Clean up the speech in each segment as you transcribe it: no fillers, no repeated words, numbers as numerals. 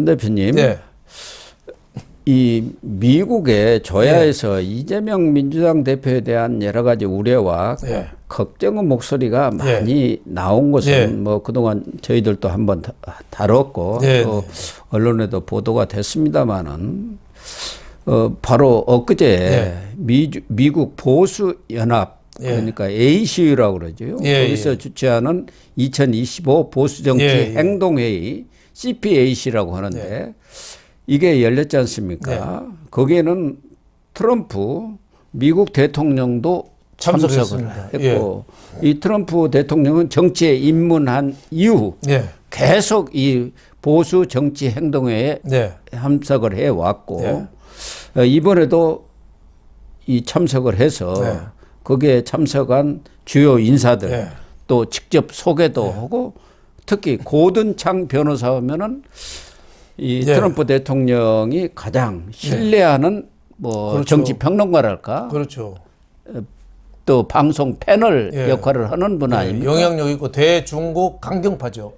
대표님, 네. 이 미국의 조야에서 이재명 민주당 대표에 대한 여러 가지 우려와 걱정의 목소리가 많이 나온 것은 뭐 그동안 저희들도 한번 다뤘고 또 언론에도 보도가 됐습니다마는 바로 엊그제 미국 보수 연합 그러니까 ACU라고 그러죠. 거기서 주최하는 2025 보수 정치 행동회의 CPAC라고 하는데 이게 열렸지 않습니까? 거기에는 트럼프 미국 대통령도 참석을 했고 이 트럼프 대통령은 정치에 입문한 이후 계속 이 보수 정치 행동회에 참석을 해왔고 이번에도 이 참석을 해서 거기에 참석한 주요 인사들 또 직접 소개도 하고 특히 고든창 변호사 하면은 이 트럼프 대통령이 가장 신뢰하는 뭐 정치 평론가랄까 또 방송 패널 역할을 하는 분 아닙니까? 영향력 있고 대중국 강경파죠.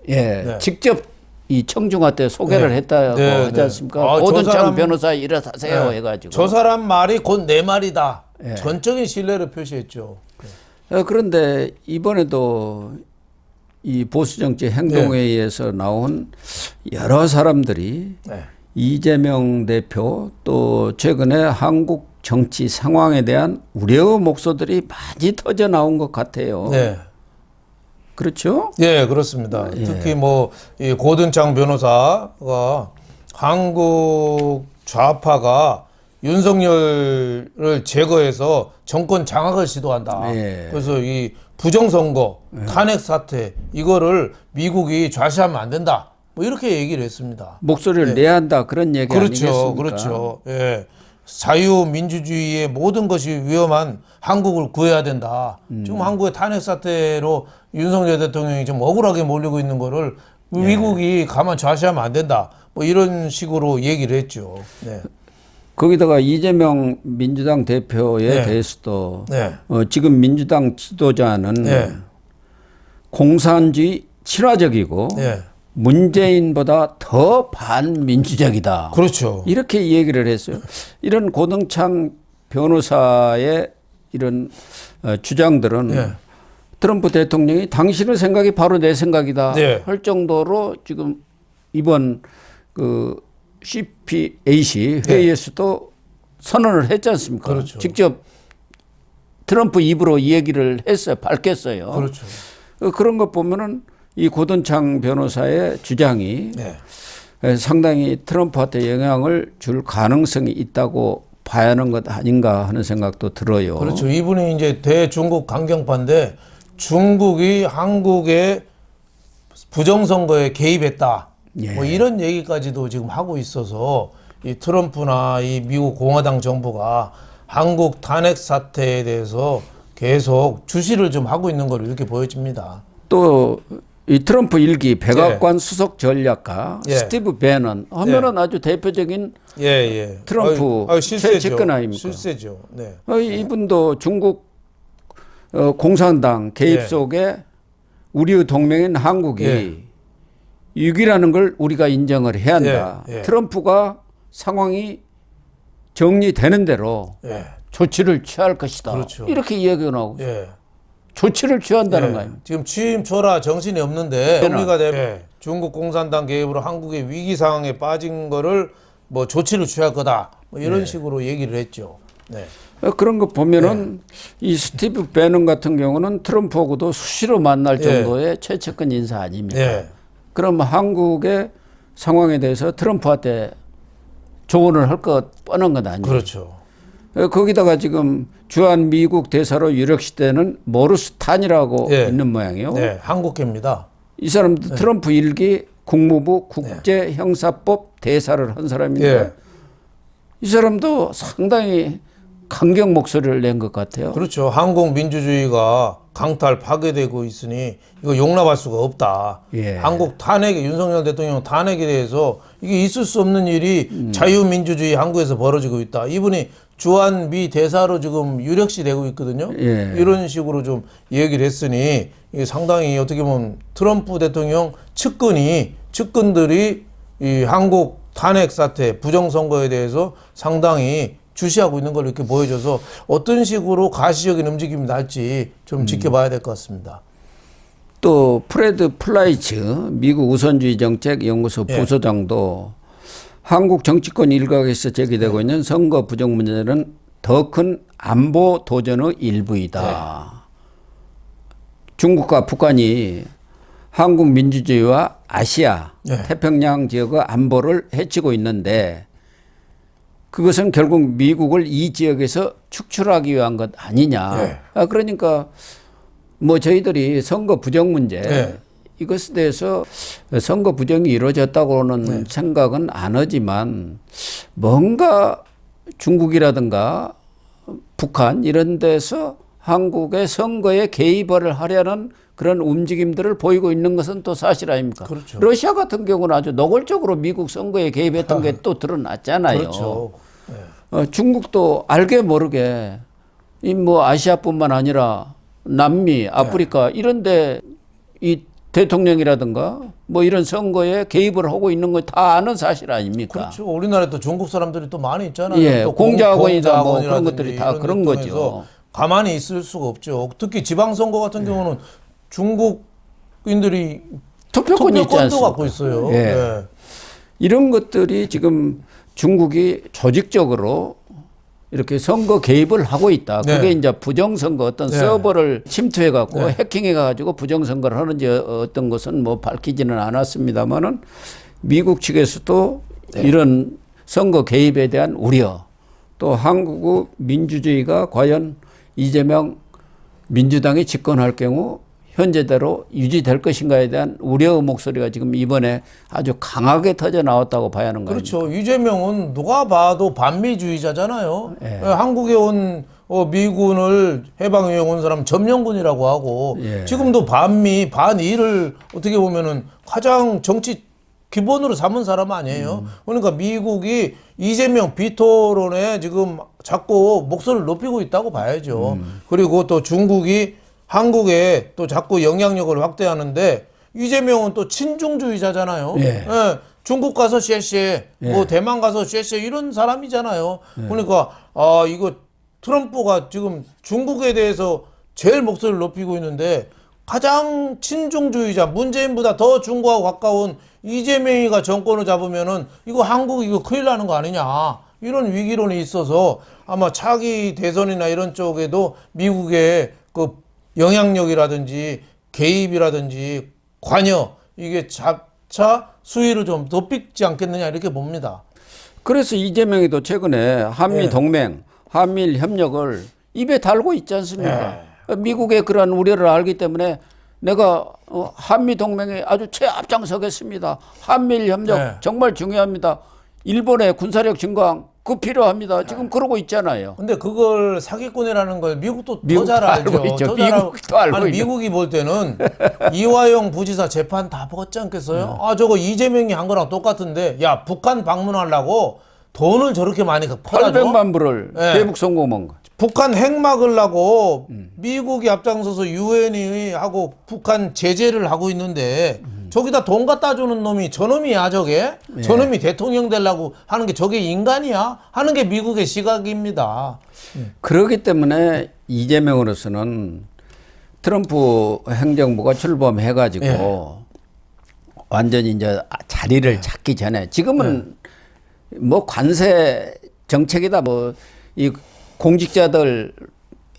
직접 이 청중화 때 소개를 했다고 하지 않습니까? 고든창 변호사 일어나세요 해가지고 저 사람 말이 곧 내 말이다. 전적인 신뢰를 표시했죠. 그런데 이번에도 이 보수정치 행동회의에서 나온 여러 사람들이 이재명 대표 또 최근에 한국 정치 상황에 대한 우려의 목소들이 많이 터져 나온 것 같아요. 그렇죠? 네, 그렇습니다. 특히 뭐 이 고든창 변호사가 한국 좌파가 윤석열을 제거해서 정권 장악을 시도한다. 그래서 이 부정선거, 탄핵 사태 이거를 미국이 좌시하면 안 된다. 뭐 이렇게 얘기를 했습니다. 목소리를 내야 한다 그런 얘기 아니겠습니까? 그렇죠. 자유민주주의의 모든 것이 위험한 한국을 구해야 된다. 지금 한국의 탄핵 사태로 윤석열 대통령이 좀 억울하게 몰리고 있는 거를 미국이 가만 좌시하면 안 된다. 뭐 이런 식으로 얘기를 했죠. 거기다가 이재명 민주당 대표에 대해서도 지금 민주당 지도자는 공산주의 친화적이고 문재인보다 더 반민주적이다. 그렇죠. 이렇게 얘기를 했어요. 이런 고등창 변호사의 이런 주장들은 트럼프 대통령이 당신의 생각이 바로 내 생각이다 할 정도로 지금 이번 그 CPAC 회의에서도 선언을 했지 않습니까? 직접 트럼프 입으로 이 얘기를 했어요. 밝혔어요. 그런 거 보면은 이 고든창 변호사의 주장이 상당히 트럼프한테 영향을 줄 가능성이 있다고 봐야 하는 것 아닌가 하는 생각도 들어요. 그렇죠. 이분이 이제 대중국 강경파인데 중국이 한국의 부정선거에 개입했다. 뭐 이런 얘기까지도 지금 하고 있어서 이 트럼프나 이 미국 공화당 정부가 한국 탄핵 사태에 대해서 계속 주시를 좀 하고 있는 걸 이렇게 보여집니다. 또 이 트럼프 일기 백악관 수석 전략가 스티브 배넌 하면은 아주 대표적인 트럼프 최측근 아닙니까? 실세죠. 이분도 중국 공산당 개입 속에 우리의 동맹인 한국이 위기라는 걸 우리가 인정을 해야 한다. 트럼프가 상황이 정리되는 대로 조치를 취할 것이다. 이렇게 이야기가 나오고 조치를 취한다는 거예요. 지금 취임 초라 정신이 없는데 정리가 되면 중국 공산당 개입으로 한국의 위기 상황에 빠진 거를 뭐 조치를 취할 거다. 뭐 이런 식으로 얘기를 했죠. 그런 거 보면은 이 스티브 배넌 같은 경우는 트럼프하고도 수시로 만날 정도의 최측근 인사 아닙니까? 그럼 한국의 상황에 대해서 트럼프한테 조언을 할 것 뻔한 건 아니에요. 거기다가 지금 주한 미국 대사로 유력시되는 모르스탄이라고 있는 모양이에요. 한국계입니다. 이 사람도 트럼프 일기 국무부 국제형사법 대사를 한 사람인데 이 사람도 상당히 강경 목소리를 낸 것 같아요. 그렇죠. 한국 민주주의가 강탈 파괴되고 있으니 이거 용납할 수가 없다. 한국 탄핵, 윤석열 대통령 탄핵에 대해서 이게 있을 수 없는 일이 자유민주주의 한국에서 벌어지고 있다. 이분이 주한 미 대사로 지금 유력시 되고 있거든요. 이런 식으로 좀 얘기를 했으니 이게 상당히 어떻게 보면 트럼프 대통령 측근들이 이 한국 탄핵 사태, 부정선거에 대해서 상당히 주시하고 있는 걸 이렇게 보여줘서 어떤 식으로 가시적인 움직임이 날지 좀 지켜봐야 될 것 같습니다. 또 프레드 플라이츠 미국 우선주의 정책 연구소 예. 부소장도 한국 정치권 일각에서 제기되고 있는 선거 부정 문제는 더 큰 안보 도전의 일부이다. 중국과 북한이 한국 민주주의와 아시아 태평양 지역의 안보를 해치고 있는데 그것은 결국 미국을 이 지역에서 축출하기 위한 것 아니냐. 그러니까 뭐 저희들이 선거 부정 문제 이것에 대해서 선거 부정이 이루어졌다고는 생각은 안 하지만 뭔가 중국이라든가 북한 이런 데서 한국의 선거에 개입을 하려는 그런 움직임들을 보이고 있는 것은 또 사실 아닙니까? 그렇죠. 러시아 같은 경우는 아주 노골적으로 미국 선거에 개입했던 게 또 드러났잖아요. 그렇죠. 중국도 알게 모르게 이 뭐 아시아뿐만 아니라 남미, 아프리카 이런데 이 대통령이라든가 뭐 이런 선거에 개입을 하고 있는 거 다 아는 사실 아닙니까? 그렇죠. 우리나라에 또 중국 사람들이 또 많이 있잖아요. 예, 또 공작원이다 뭐 그런 공작원이라든지 것들이 다 이런 그런 데 거죠. 통해서 가만히 있을 수가 없죠. 특히 지방선거 같은 경우는 중국인들이 투표권이 있지 투표권도 않습니까? 갖고 있어요. 예. 예. 이런 것들이 지금 중국이 조직적으로 이렇게 선거 개입을 하고 있다. 그게 네. 이제 부정선거 어떤 서버를 침투해 갖고 해킹해 가지고 부정선거를 하는지 어떤 것은 뭐 밝히지는 않았습니다만은 미국 측에서도 이런 선거 개입에 대한 우려 또 한국의 민주주의가 과연 이재명 민주당이 집권할 경우 현재대로 유지될 것인가에 대한 우려의 목소리가 지금 이번에 아주 강하게 터져 나왔다고 봐야 하는 거예요. 그렇죠. 이재명은 누가 봐도 반미주의자잖아요. 한국에 온 미군을 해방에 온 사람 점령군이라고 하고 지금도 반미, 반일을 어떻게 보면은 가장 정치 기본으로 삼은 사람 아니에요. 그러니까 미국이 이재명 비토론에 지금 자꾸 목소리를 높이고 있다고 봐야죠. 그리고 또 중국이 한국에 또 자꾸 영향력을 확대하는데 이재명은 또 친중주의자잖아요. 중국 가서 쉐쉐, 뭐 대만 가서 쉐쉐 이런 사람이잖아요. 그러니까 이거 트럼프가 지금 중국에 대해서 제일 목소리를 높이고 있는데 가장 친중주의자 문재인보다 더 중국하고 가까운 이재명이가 정권을 잡으면은 이거 한국 이거 큰일 나는 거 아니냐 이런 위기론이 있어서 아마 차기 대선이나 이런 쪽에도 미국의 그 영향력이라든지 개입이라든지 관여 이게 자차 수위를 좀 높이지 않겠느냐 이렇게 봅니다. 그래서 이재명이도 최근에 한미 동맹, 한미일 협력을 입에 달고 있지 않습니까? 미국의 그러한 우려를 알기 때문에 내가 한미 동맹에 아주 최앞장서겠습니다. 한미일 협력 정말 중요합니다. 일본의 군사력 증강 그 필요합니다. 지금 그러고 있잖아요. 근데 그걸 사기꾼이라는 걸 미국도 더 잘 알죠. 미국도 알고 아니, 미국이 볼 때는 이화영 부지사 재판 다 먹었지 않겠어요? 저거 이재명이 한 거랑 똑같은데 야 북한 방문하려고 돈을 저렇게 많이 퍼다줘? 800만 불을 대북 송금한 거. 북한 핵 막으려고 미국이 앞장서서 유엔이 하고 북한 제재를 하고 있는데 저기다 돈 갖다 주는 놈이 저놈이야 저게? 저놈이 대통령 되려고 하는 게 저게 인간이야? 하는 게 미국의 시각입니다. 그렇기 때문에 이재명으로서는 트럼프 행정부가 출범해가지고 완전히 이제 자리를 찾기 전에 지금은 뭐 관세 정책이다 뭐 이 공직자들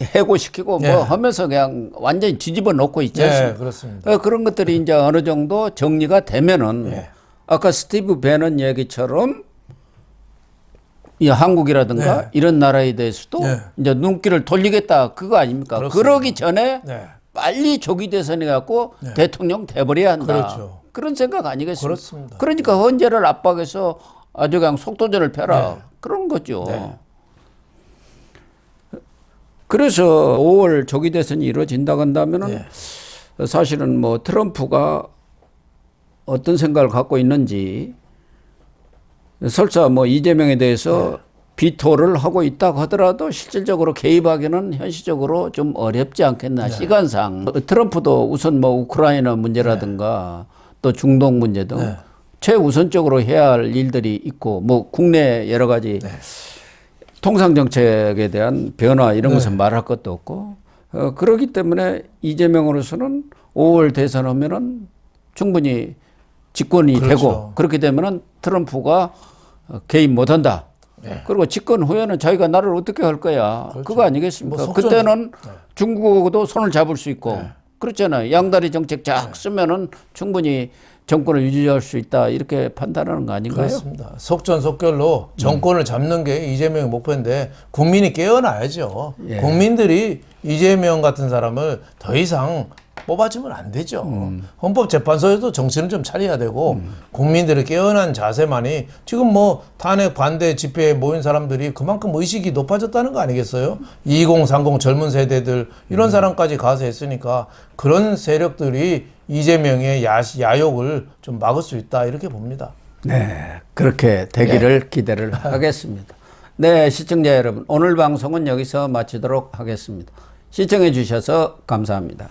해고시키고 뭐 하면서 그냥 완전히 뒤집어 놓고 있지 않습니까? 그렇습니다. 그런 것들이 이제 어느 정도 정리가 되면은 아까 스티브 배넌 얘기처럼 이 한국이라든가 이런 나라에 대해서도 이제 눈길을 돌리겠다 그거 아닙니까? 그렇습니다. 그러기 전에 빨리 조기 대선이 갖고 대통령 돼버려야 한다. 그렇죠. 그런 생각 아니겠습니까? 그렇습니다. 그러니까 헌재를 압박해서 아주 그냥 속도전을 펴라 그런 거죠. 그래서 5월 조기 대선이 이루어진다고 한다면은 사실은 뭐 트럼프가 어떤 생각을 갖고 있는지 설사 뭐 이재명에 대해서 비토를 하고 있다고 하더라도 실질적으로 개입하기는 현실적으로 좀 어렵지 않겠나 시간상. 트럼프도 우선 뭐 우크라이나 문제라든가 또 중동 문제 등 최우선적으로 해야 할 일들이 있고 뭐 국내 여러 가지 통상 정책에 대한 변화 이런 것은 말할 것도 없고 그렇기 때문에 이재명으로서는 5월 대선하면은 충분히 집권이 되고 그렇게 되면은 트럼프가 개입 못한다. 그리고 집권 후에는 자기가 나를 어떻게 할 거야. 그거 아니겠습니까? 그때는 중국하고도 손을 잡을 수 있고 그렇잖아요. 양다리 정책 쫙 쓰면은 충분히 정권을 유지할 수 있다 이렇게 판단하는 거 아닌가요? 그렇습니다. 속전속결로 정권을 잡는 게 이재명의 목표인데 국민이 깨어나야죠. 국민들이 이재명 같은 사람을 더 이상 뽑아주면 안 되죠. 헌법재판소에도 정신을 좀 차려야 되고 국민들의 깨어난 자세만이 지금 뭐 탄핵 반대 집회에 모인 사람들이 그만큼 의식이 높아졌다는 거 아니겠어요? 2030 젊은 세대들 이런 사람까지 가서 했으니까 그런 세력들이 이재명의 야욕을 좀 막을 수 있다 이렇게 봅니다. 네, 그렇게 되기를 기대를 하겠습니다. 네, 시청자 여러분 오늘 방송은 여기서 마치도록 하겠습니다. 시청해 주셔서 감사합니다.